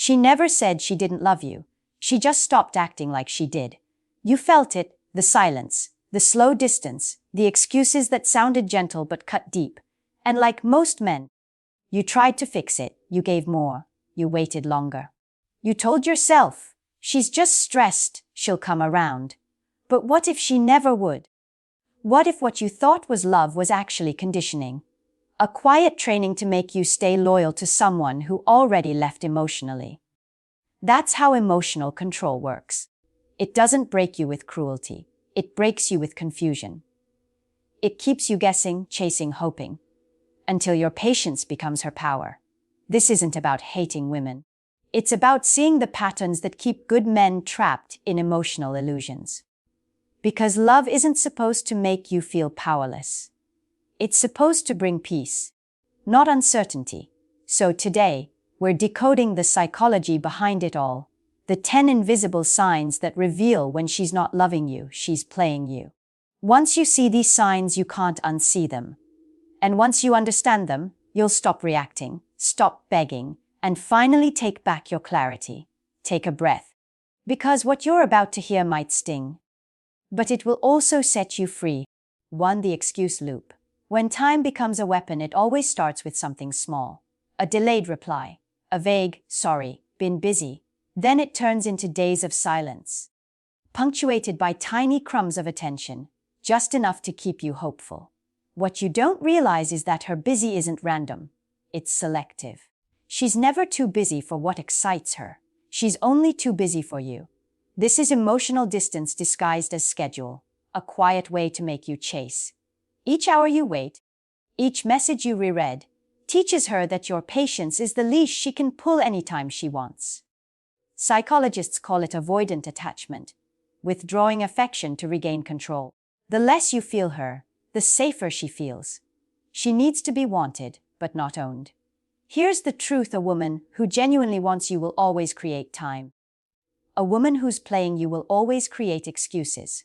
She never said she didn't love you. She just stopped acting like she did. You felt it, the silence, the slow distance, the excuses that sounded gentle but cut deep. And like most men, you tried to fix it, you gave more, you waited longer. You told yourself, she's just stressed, she'll come around. But what if she never would? What if what you thought was love was actually conditioning? A quiet training to make you stay loyal to someone who already left emotionally. That's how emotional control works. It doesn't break you with cruelty. It breaks you with confusion. It keeps you guessing, chasing, hoping, until your patience becomes her power. This isn't about hating women. It's about seeing the patterns that keep good men trapped in emotional illusions. Because love isn't supposed to make you feel powerless. It's supposed to bring peace, not uncertainty. So today, we're decoding the psychology behind it all, the 10 invisible signs that reveal when she's not loving you, she's playing you. Once you see these signs, you can't unsee them. And once you understand them, you'll stop reacting, stop begging, and finally take back your clarity. Take a breath. Because what you're about to hear might sting. But it will also set you free. 1. The excuse loop. When time becomes a weapon, it always starts with something small. A delayed reply. A vague, sorry, been busy. Then it turns into days of silence, punctuated by tiny crumbs of attention, just enough to keep you hopeful. What you don't realize is that her busy isn't random. It's selective. She's never too busy for what excites her. She's only too busy for you. This is emotional distance disguised as schedule, a quiet way to make you chase. Each hour you wait, each message you reread, teaches her that your patience is the leash she can pull anytime she wants. Psychologists call it avoidant attachment, withdrawing affection to regain control. The less you feel her, the safer she feels. She needs to be wanted, but not owned. Here's the truth: a woman who genuinely wants you will always create time. A woman who's playing you will always create excuses.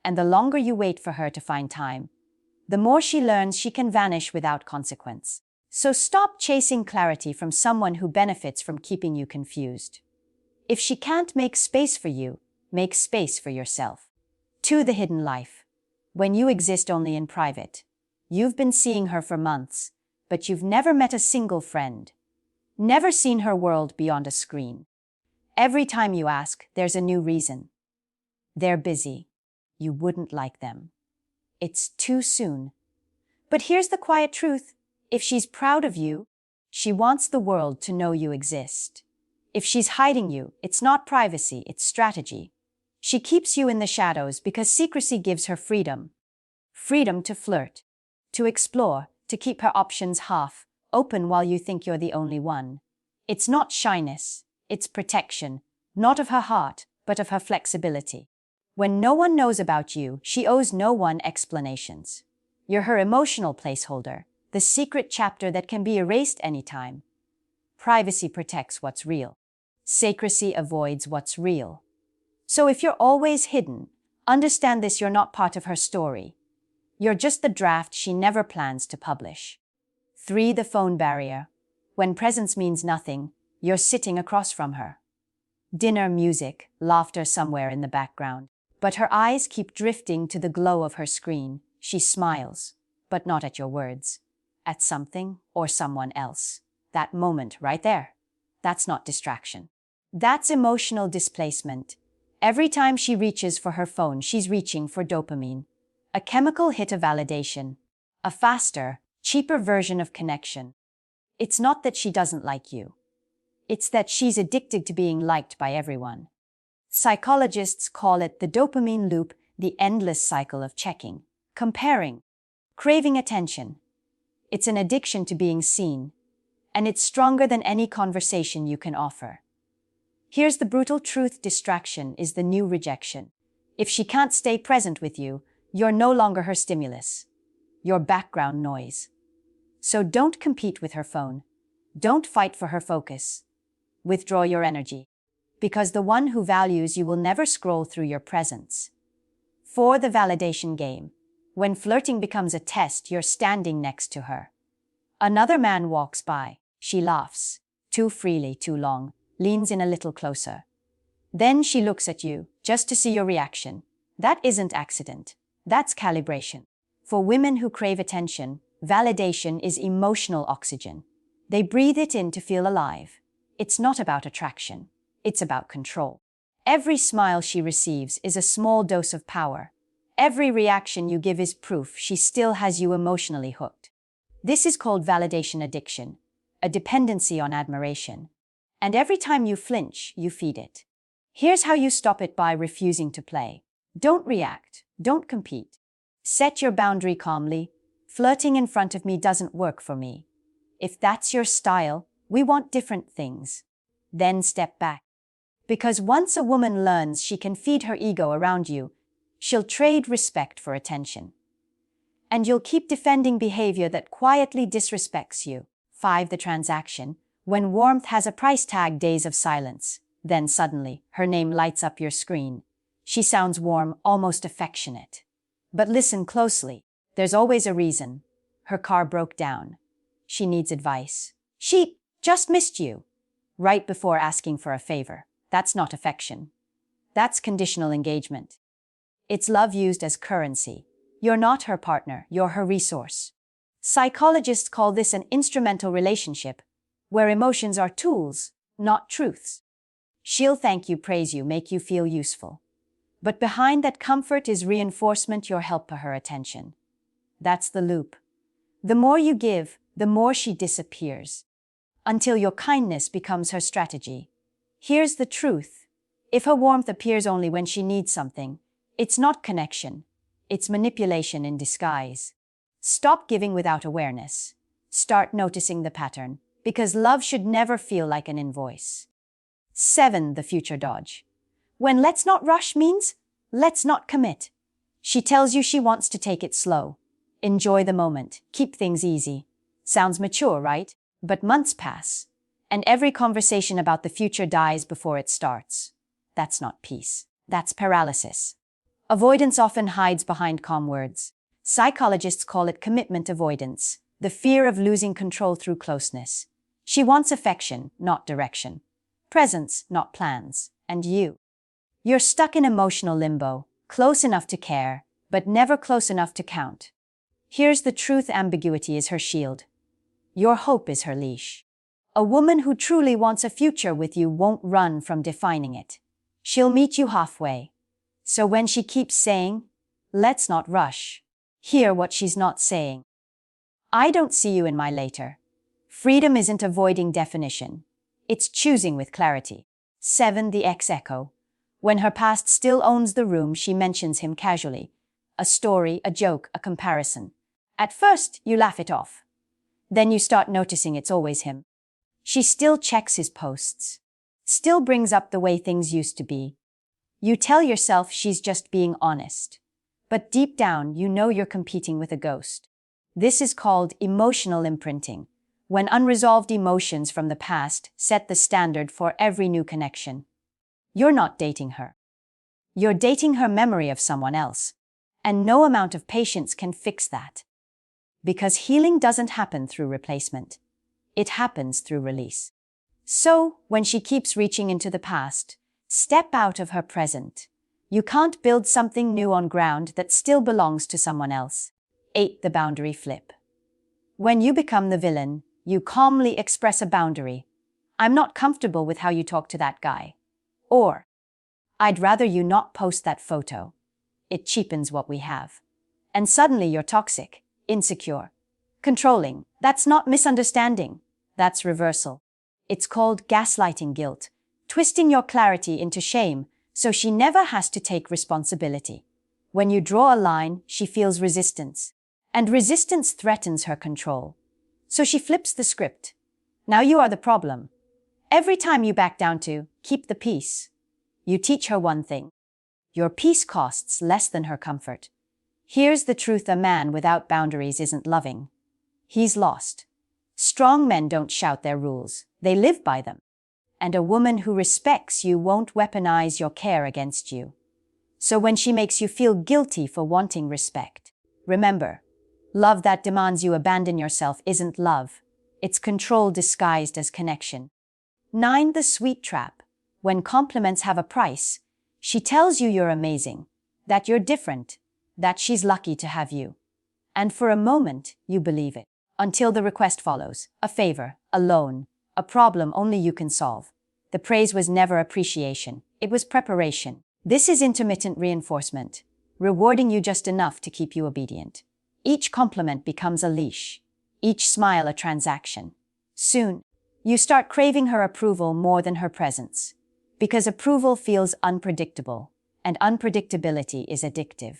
And the longer you wait for her to find time, the more she learns she can vanish without consequence. So stop chasing clarity from someone who benefits from keeping you confused. If she can't make space for you, make space for yourself. 2. The hidden life. When you exist only in private. You've been seeing her for months, but you've never met a single friend. Never seen her world beyond a screen. Every time you ask, there's a new reason. They're busy. You wouldn't like them. It's too soon. But here's the quiet truth. If she's proud of you, she wants the world to know you exist. If she's hiding you, it's not privacy, it's strategy. She keeps you in the shadows because secrecy gives her freedom. Freedom to flirt, to explore, to keep her options half open while you think you're the only one. It's not shyness, it's protection, not of her heart, but of her flexibility. When no one knows about you, she owes no one explanations. You're her emotional placeholder, the secret chapter that can be erased anytime. Privacy protects what's real. Secrecy avoids what's real. So if you're always hidden, understand this: you're not part of her story. You're just the draft she never plans to publish. 3. The phone barrier. When presence means nothing, you're sitting across from her. Dinner, music, laughter somewhere in the background. But her eyes keep drifting to the glow of her screen. She smiles, but not at your words. At something or someone else. That moment right there. That's not distraction. That's emotional displacement. Every time she reaches for her phone, she's reaching for dopamine. A chemical hit of validation. A faster, cheaper version of connection. It's not that she doesn't like you. It's that she's addicted to being liked by everyone. Psychologists call it the dopamine loop, the endless cycle of checking, comparing, craving attention. It's an addiction to being seen, and it's stronger than any conversation you can offer. Here's the brutal truth: distraction is the new rejection. If she can't stay present with you, you're no longer her stimulus. You're background noise. So don't compete with her phone. Don't fight for her focus. Withdraw your energy. Because the one who values you will never scroll through your presence. 4. The validation game. When flirting becomes a test, you're standing next to her. Another man walks by. She laughs. Too freely, too long. leans in a little closer. Then she looks at you, just to see your reaction. That isn't accident. That's calibration. For women who crave attention, validation is emotional oxygen. They breathe it in to feel alive. It's not about attraction. It's about control. Every smile she receives is a small dose of power. Every reaction you give is proof she still has you emotionally hooked. This is called validation addiction, a dependency on admiration. And every time you flinch, you feed it. Here's how you stop it: by refusing to play. Don't react. Don't compete. Set your boundary calmly. Flirting in front of me doesn't work for me. If that's your style, we want different things. Then step back. Because once a woman learns she can feed her ego around you, she'll trade respect for attention. And you'll keep defending behavior that quietly disrespects you. 5. The transaction. When warmth has a price tag: days of silence. Then suddenly, her name lights up your screen. She sounds warm, almost affectionate. But listen closely. There's always a reason. Her car broke down. She needs advice. She just missed you. Right before asking for a favor. That's not affection. That's conditional engagement. It's love used as currency. You're not her partner, you're her resource. Psychologists call this an instrumental relationship, where emotions are tools, not truths. She'll thank you, praise you, make you feel useful. But behind that comfort is reinforcement: your help her attention. That's the loop. The more you give, the more she disappears. Until your kindness becomes her strategy. Here's the truth. If her warmth appears only when she needs something, it's not connection. It's manipulation in disguise. Stop giving without awareness. Start noticing the pattern, because love should never feel like an invoice. 7. The future dodge. When let's not rush means let's not commit. She tells you she wants to take it slow. Enjoy the moment. Keep things easy. Sounds mature, right? But months pass, and every conversation about the future dies before it starts. That's not peace. That's paralysis. Avoidance often hides behind calm words. Psychologists call it commitment avoidance, the fear of losing control through closeness. She wants affection, not direction. Presence, not plans. And you're stuck in emotional limbo, close enough to care, but never close enough to count. Here's the truth: ambiguity is her shield. Your hope is her leash. A woman who truly wants a future with you won't run from defining it. She'll meet you halfway. So when she keeps saying, let's not rush, hear what she's not saying. I don't see you in my later. Freedom isn't avoiding definition. It's choosing with clarity. 7. The ex-echo. When her past still owns the room, she mentions him casually. A story, a joke, a comparison. At first, you laugh it off. Then you start noticing it's always him. She still checks his posts. Still brings up the way things used to be. You tell yourself she's just being honest. But deep down, you know you're competing with a ghost. This is called emotional imprinting, when unresolved emotions from the past set the standard for every new connection. You're not dating her. You're dating her memory of someone else. And no amount of patience can fix that. Because healing doesn't happen through replacement. It happens through release. So, when she keeps reaching into the past, step out of her present. You can't build something new on ground that still belongs to someone else. 8. The boundary flip. When you become the villain, you calmly express a boundary. I'm not comfortable with how you talk to that guy. Or, I'd rather you not post that photo. It cheapens what we have. And suddenly you're toxic, insecure, controlling. That's not misunderstanding. That's reversal. It's called gaslighting guilt, twisting your clarity into shame so she never has to take responsibility. When you draw a line, she feels resistance. And resistance threatens her control. So she flips the script. Now you are the problem. Every time you back down to keep the peace, you teach her one thing. Your peace costs less than her comfort. Here's the truth: a man without boundaries isn't loving. He's lost. Strong men don't shout their rules, they live by them. And a woman who respects you won't weaponize your care against you. So when she makes you feel guilty for wanting respect, remember, love that demands you abandon yourself isn't love. It's control disguised as connection. 9. The sweet trap. When compliments have a price, she tells you you're amazing, that you're different, that she's lucky to have you. And for a moment, you believe it. Until the request follows. A favor, a loan, a problem only you can solve. The praise was never appreciation. It was preparation. This is intermittent reinforcement, rewarding you just enough to keep you obedient. Each compliment becomes a leash. Each smile a transaction. Soon, you start craving her approval more than her presence. Because approval feels unpredictable, and unpredictability is addictive.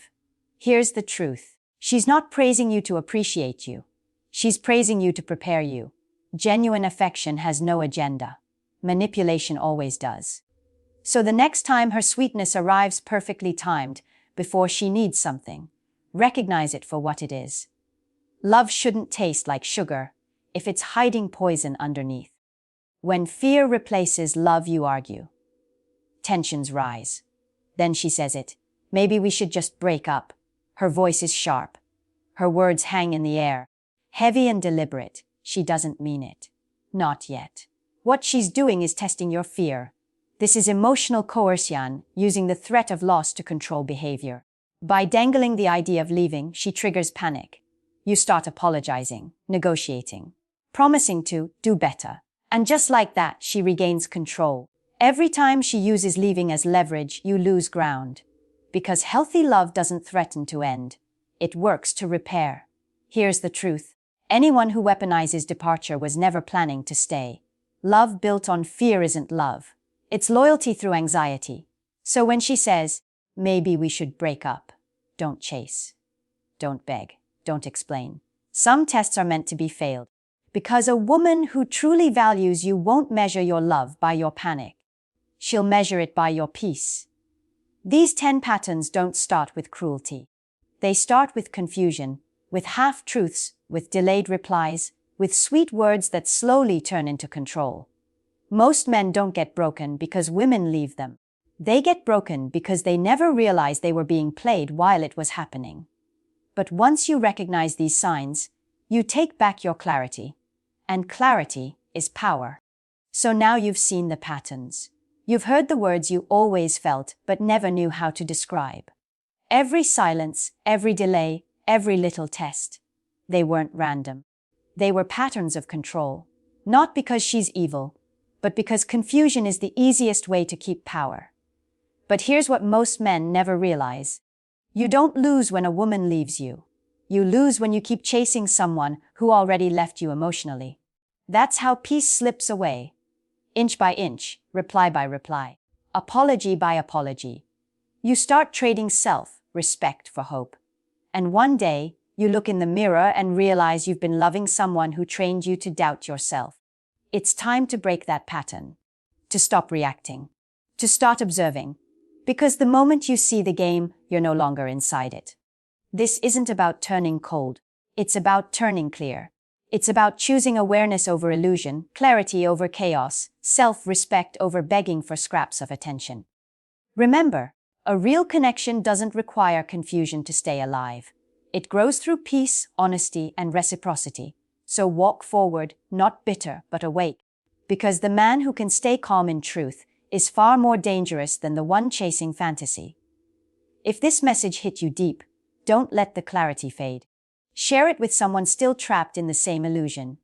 Here's the truth. She's not praising you to appreciate you. She's praising you to prepare you. Genuine affection has no agenda. Manipulation always does. So the next time her sweetness arrives perfectly timed, before she needs something, recognize it for what it is. Love shouldn't taste like sugar if it's hiding poison underneath. When fear replaces love, you argue. Tensions rise. Then she says it. Maybe we should just break up. Her voice is sharp. Her words hang in the air. Heavy and deliberate. She doesn't mean it. Not yet. What she's doing is testing your fear. This is emotional coercion, using the threat of loss to control behavior. By dangling the idea of leaving, she triggers panic. You start apologizing, negotiating, promising to do better. And just like that, she regains control. Every time she uses leaving as leverage, you lose ground. Because healthy love doesn't threaten to end. It works to repair. Here's the truth. Anyone who weaponizes departure was never planning to stay. Love built on fear isn't love. It's loyalty through anxiety. So when she says, maybe we should break up, don't chase. Don't beg. Don't explain. Some tests are meant to be failed. Because a woman who truly values you won't measure your love by your panic. She'll measure it by your peace. These 10 patterns don't start with cruelty. They start with confusion, with half-truths, with delayed replies, with sweet words that slowly turn into control. Most men don't get broken because women leave them. They get broken because they never realized they were being played while it was happening. But once you recognize these signs, you take back your clarity. And clarity is power. So now you've seen the patterns. You've heard the words you always felt but never knew how to describe. Every silence, every delay, every little test. They weren't random. They were patterns of control. Not because she's evil, but because confusion is the easiest way to keep power. But here's what most men never realize. You don't lose when a woman leaves you. You lose when you keep chasing someone who already left you emotionally. That's how peace slips away. Inch by inch, reply by reply, apology by apology. You start trading self-respect for hope. And one day, you look in the mirror and realize you've been loving someone who trained you to doubt yourself. It's time to break that pattern. To stop reacting. To start observing. Because the moment you see the game, you're no longer inside it. This isn't about turning cold. It's about turning clear. It's about choosing awareness over illusion, clarity over chaos, self-respect over begging for scraps of attention. Remember, a real connection doesn't require confusion to stay alive. It grows through peace, honesty, and reciprocity. So walk forward, not bitter, but awake. Because the man who can stay calm in truth is far more dangerous than the one chasing fantasy. If this message hit you deep, don't let the clarity fade. Share it with someone still trapped in the same illusion.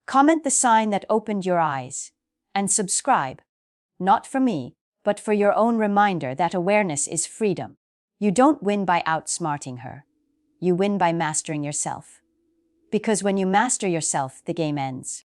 Comment the sign that opened your eyes. And subscribe. Not for me, but for your own reminder that awareness is freedom. You don't win by outsmarting her. You win by mastering yourself. Because when you master yourself, the game ends.